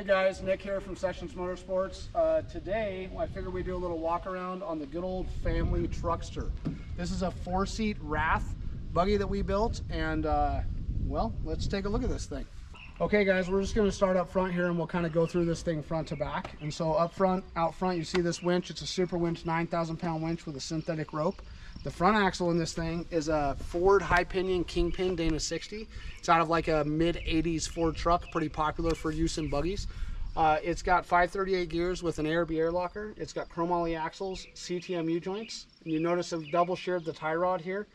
guys, Nick here from Sessions Motorsports. Today, I figured we'd do a little walk around on the good old family Truckster. This is a 4-seat Wrath buggy that we built, and well, let's take a look at this thing. Okay guys, we're just going to start up front here and we'll kind of go through this thing front to back. And so out front, you see this winch. It's a super winch, 9,000 pound winch with a synthetic rope. The front axle in this thing is a Ford high pinion Kingpin Dana 60. It's out of like a mid 80s Ford truck, pretty popular for use in buggies. It's got 538 gears with an ARB air locker. It's got chromoly axles, CTM U-joints. And you notice I've double sheared the tie rod here.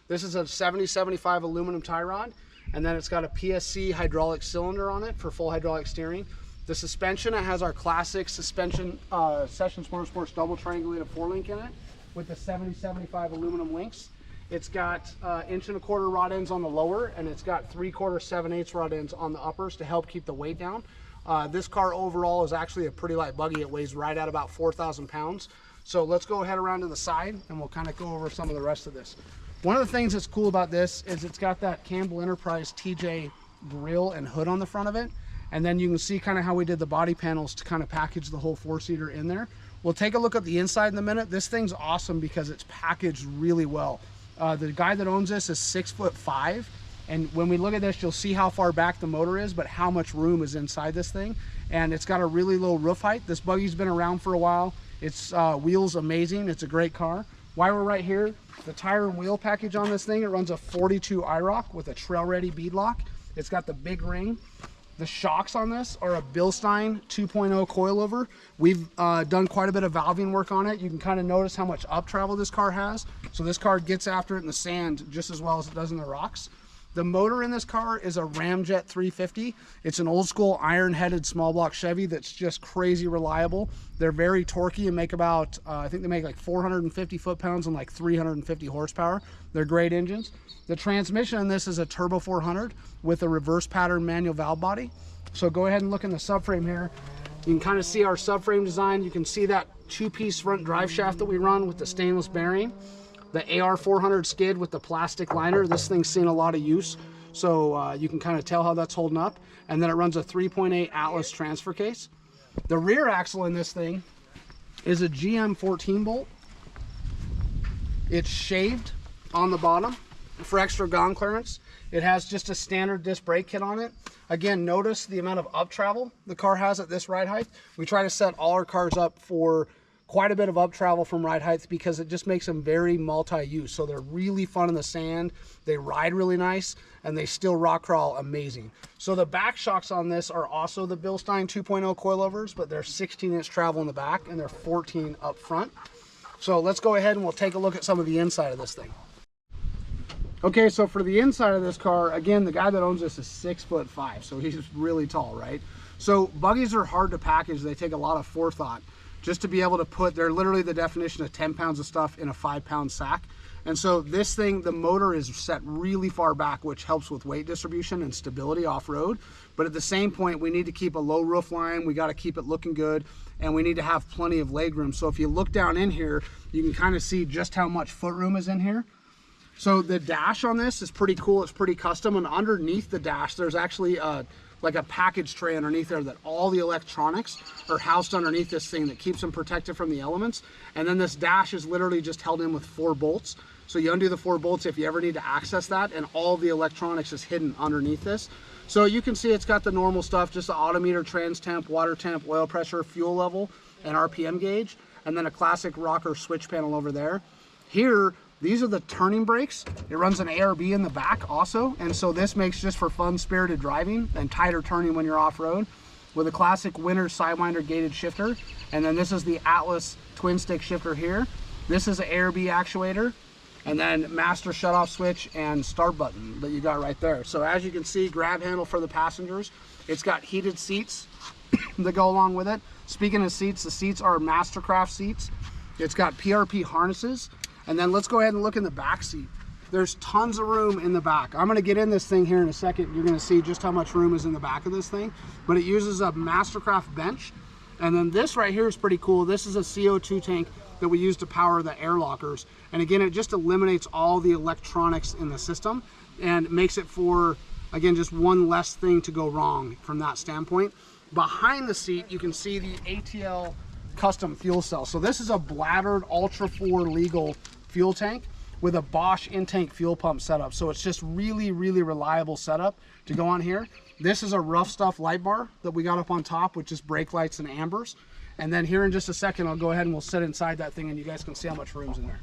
This is a 70-75 aluminum tie rod. And then it's got a PSC hydraulic cylinder on it for full hydraulic steering. The suspension, it has our classic suspension Sessions Motorsports double triangulated 4-link in it with the 70-75 aluminum links. It's got 1.25" rod ends on the lower, and it's got 3/4 7/8 rod ends on the uppers to help keep the weight down. This car overall is actually a pretty light buggy. It weighs right at about 4,000 pounds. So let's go ahead around to the side and we'll kind of go over some of the rest of this. One of the things that's cool about this is it's got that Campbell Enterprise TJ grill and hood on the front of it. And then you can see kind of how we did the body panels to kind of package the whole 4-seater in there. We'll take a look at the inside in a minute. This thing's awesome because it's packaged really well. The guy that owns this is 6'5", and when we look at this, you'll see how far back the motor is, but how much room is inside this thing. And it's got a really low roof height. This buggy's been around for a while. Its wheel's amazing. It's a great car. While we're right here, the tire and wheel package on this thing, it runs a 42 IROC with a trail-ready bead lock. It's got the big ring. The shocks on this are a Bilstein 2.0 coilover. We've done quite a bit of valving work on it. You can kind of notice how much up travel this car has. So this car gets after it in the sand just as well as it does in the rocks. The motor in this car is a Ramjet 350. It's an old school iron-headed small block Chevy that's just crazy reliable. They're very torquey and make about, I think they make like 450 foot-pounds and like 350 horsepower. They're great engines. The transmission in this is a Turbo 400 with a reverse pattern manual valve body. So go ahead and look in the subframe here. You can kind of see our subframe design. You can see that 2-piece front drive shaft that we run with the stainless bearing. The AR 400 skid with the plastic liner. This thing's seen a lot of use, so you can kind of tell how that's holding up. And then it runs a 3.8 Atlas transfer case. The rear axle in this thing is a GM 14 bolt. It's shaved on the bottom for extra gong clearance. It has just a standard disc brake kit on it. Again, notice the amount of up travel the car has at this ride height. We try to set all our cars up for quite a bit of up travel from ride heights because it just makes them very multi-use. So they're really fun in the sand, they ride really nice, and they still rock crawl amazing. So the back shocks on this are also the Bilstein 2.0 coilovers, but they're 16-inch travel in the back and they're 14 up front. So let's go ahead and we'll take a look at some of the inside of this thing. Okay, so for the inside of this car, again, the guy that owns this is 6'5", so he's really tall, right? So buggies are hard to package. They take a lot of forethought just to be able to put, they're literally the definition of 10 pounds of stuff in a 5-pound sack. And so this thing, the motor is set really far back, which helps with weight distribution and stability off-road. But at the same point, we need to keep a low roof line. We got to keep it looking good, and we need to have plenty of leg room. So if you look down in here, you can kind of see just how much foot room is in here. So the dash on this is pretty cool. It's pretty custom, and underneath the dash, there's actually like a package tray underneath there that all the electronics are housed underneath this thing that keeps them protected from the elements. And then this dash is literally just held in with 4 bolts. So you undo the 4 bolts if you ever need to access that, and all the electronics is hidden underneath this. So you can see it's got the normal stuff, just the autometer, trans temp, water temp, oil pressure, fuel level, and RPM gauge, and then a classic rocker switch panel over there. Here, these are the turning brakes. It runs an ARB in the back also, and so this makes just for fun, spirited driving and tighter turning when you're off-road, with a classic Winter Sidewinder gated shifter. And then this is the Atlas twin stick shifter here. This is an ARB actuator, and then master shutoff switch and start button that you got right there. So as you can see, grab handle for the passengers. It's got heated seats that go along with it. Speaking of seats, the seats are Mastercraft seats. It's got PRP harnesses. And then let's go ahead and look in the back seat. There's tons of room in the back. I'm gonna get in this thing here in a second. You're gonna see just how much room is in the back of this thing. But it uses a Mastercraft bench. And then this right here is pretty cool. This is a CO2 tank that we use to power the air lockers. And again, it just eliminates all the electronics in the system and makes it for, again, just one less thing to go wrong from that standpoint. behind the seat, you can see the ATL custom fuel cell. So this is a bladdered Ultra 4 legal fuel tank with a Bosch in-tank fuel pump setup. So it's just really, really reliable setup to go on here. This is a rough stuff light bar that we got up on top, with just brake lights and ambers. And then here in just a second, I'll go ahead and we'll sit inside that thing and you guys can see how much room's in there.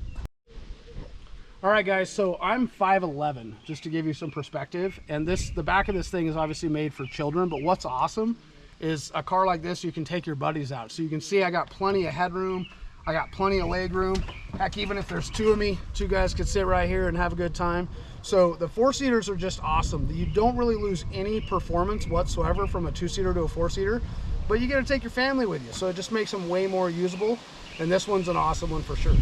All right, guys, so I'm 5'11", just to give you some perspective. And the back of this thing is obviously made for children, but what's awesome is a car like this, you can take your buddies out. So you can see I got plenty of headroom. I got plenty of leg room. Heck, even if there's two of me, two guys could sit right here and have a good time. So the 4-seaters are just awesome. You don't really lose any performance whatsoever from a 2-seater to a 4-seater, but you get to take your family with you. So it just makes them way more usable. And this one's an awesome one for sure.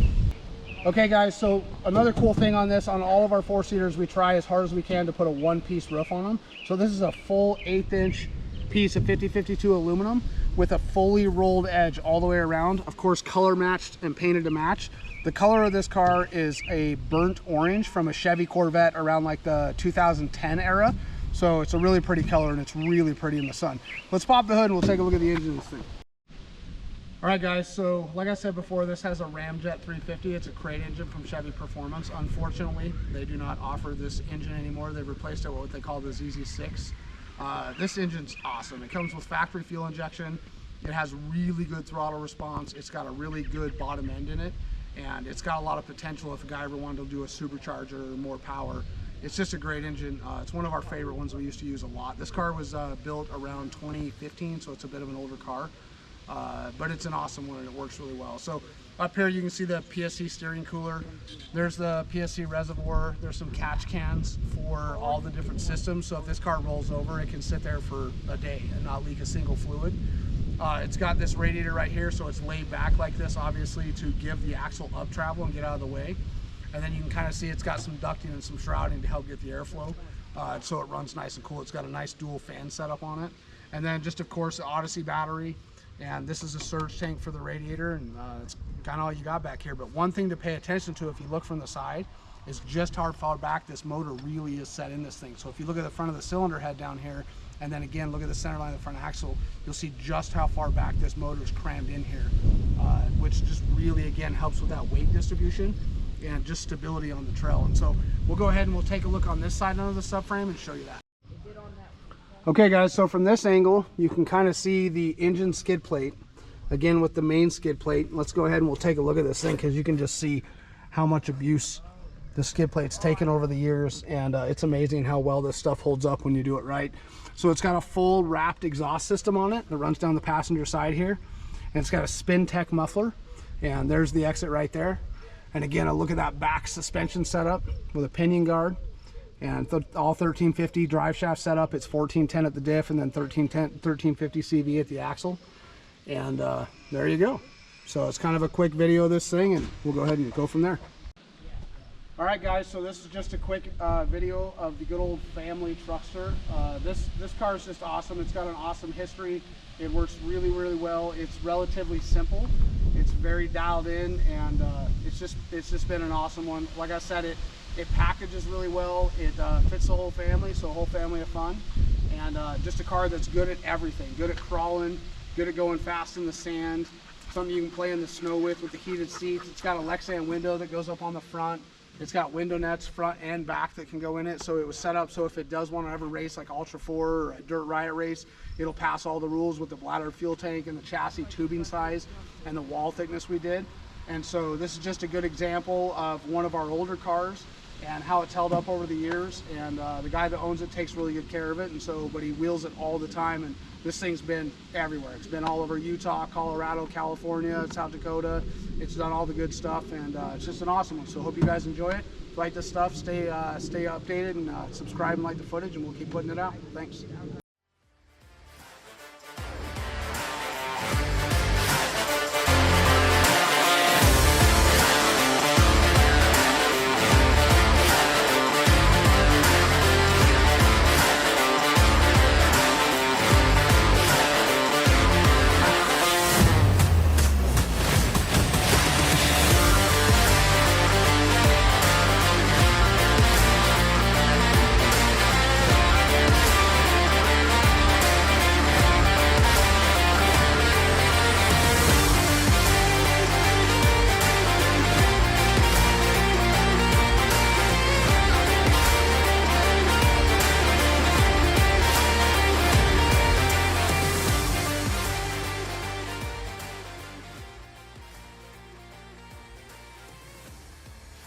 Okay guys, so another cool thing on this, on all of our 4-seaters, we try as hard as we can to put a one-piece roof on them. So this is a full 1/8" piece of 5052 aluminum with a fully rolled edge all the way around. Of course, color matched and painted to match. The color of this car is a burnt orange from a Chevy Corvette around like the 2010 era. So it's a really pretty color and it's really pretty in the sun. Let's pop the hood and we'll take a look at the engine of this thing. All right guys, so like I said before, this has a Ramjet 350. It's a crate engine from Chevy Performance. Unfortunately, they do not offer this engine anymore. They've replaced it with what they call the ZZ6. This engine's awesome. It comes with factory fuel injection. It has really good throttle response. It's got a really good bottom end in it, and it's got a lot of potential if a guy ever wanted to do a supercharger or more power. It's just a great engine. It's one of our favorite ones we used to use a lot. This car was built around 2015, so it's a bit of an older car. But it's an awesome one and it works really well. So up here you can see the PSC steering cooler. There's the PSC reservoir. There's some catch cans for all the different systems. So if this car rolls over, it can sit there for a day and not leak a single fluid. It's got this radiator right here, so it's laid back like this, obviously, to give the axle up travel and get out of the way. And then you can kind of see it's got some ducting and some shrouding to help get the airflow. So it runs nice and cool. It's got a nice dual fan setup on it. And then just, of course, the Odyssey battery. And this is a surge tank for the radiator, and it's kind of all you got back here. But one thing to pay attention to if you look from the side is just how far back this motor really is set in this thing. So if you look at the front of the cylinder head down here, and then again look at the center line of the front axle, you'll see just how far back this motor is crammed in here, which just really again helps with that weight distribution and just stability on the trail. And so we'll go ahead and we'll take a look on this side under the subframe and show you that. Okay guys, so from this angle, you can kind of see the engine skid plate, again with the main skid plate. Let's go ahead and we'll take a look at this thing because you can just see how much abuse the skid plate's taken over the years, and it's amazing how well this stuff holds up when you do it right. So it's got a full wrapped exhaust system on it that runs down the passenger side here, and it's got a Spin Tech muffler, and there's the exit right there. And again, a look at that back suspension setup with a pinion guard. And all 1350 drive shaft setup. It's 1410 at the diff and then 1350 CV at the axle. And there you go. So it's kind of a quick video of this thing, and we'll go ahead and go from there. All right guys, so this is just a quick video of the good old family Truckster. This car is just awesome. It's got an awesome history. It works really, really well. It's relatively simple. It's very dialed in, and it's just been an awesome one. Like I said, it packages really well. It fits the whole family, so a whole family of fun. And just a car that's good at everything. Good at crawling, good at going fast in the sand. Something you can play in the snow with the heated seats. It's got a Lexan window that goes up on the front. It's got window nets front and back that can go in it. So it was set up so if it does want to ever race like Ultra 4 or a dirt riot race, it'll pass all the rules with the bladder fuel tank and the chassis tubing size and the wall thickness we did. And so this is just a good example of one of our older cars and how it's held up over the years. And the guy that owns it takes really good care of it, and so but he wheels it all the time, and this thing's been everywhere. It's been all over Utah, Colorado, California, South Dakota. It's done all the good stuff, and it's just an awesome one. So hope you guys enjoy it. Like this stuff, stay updated, and subscribe and like the footage, and we'll keep putting it out. Thanks.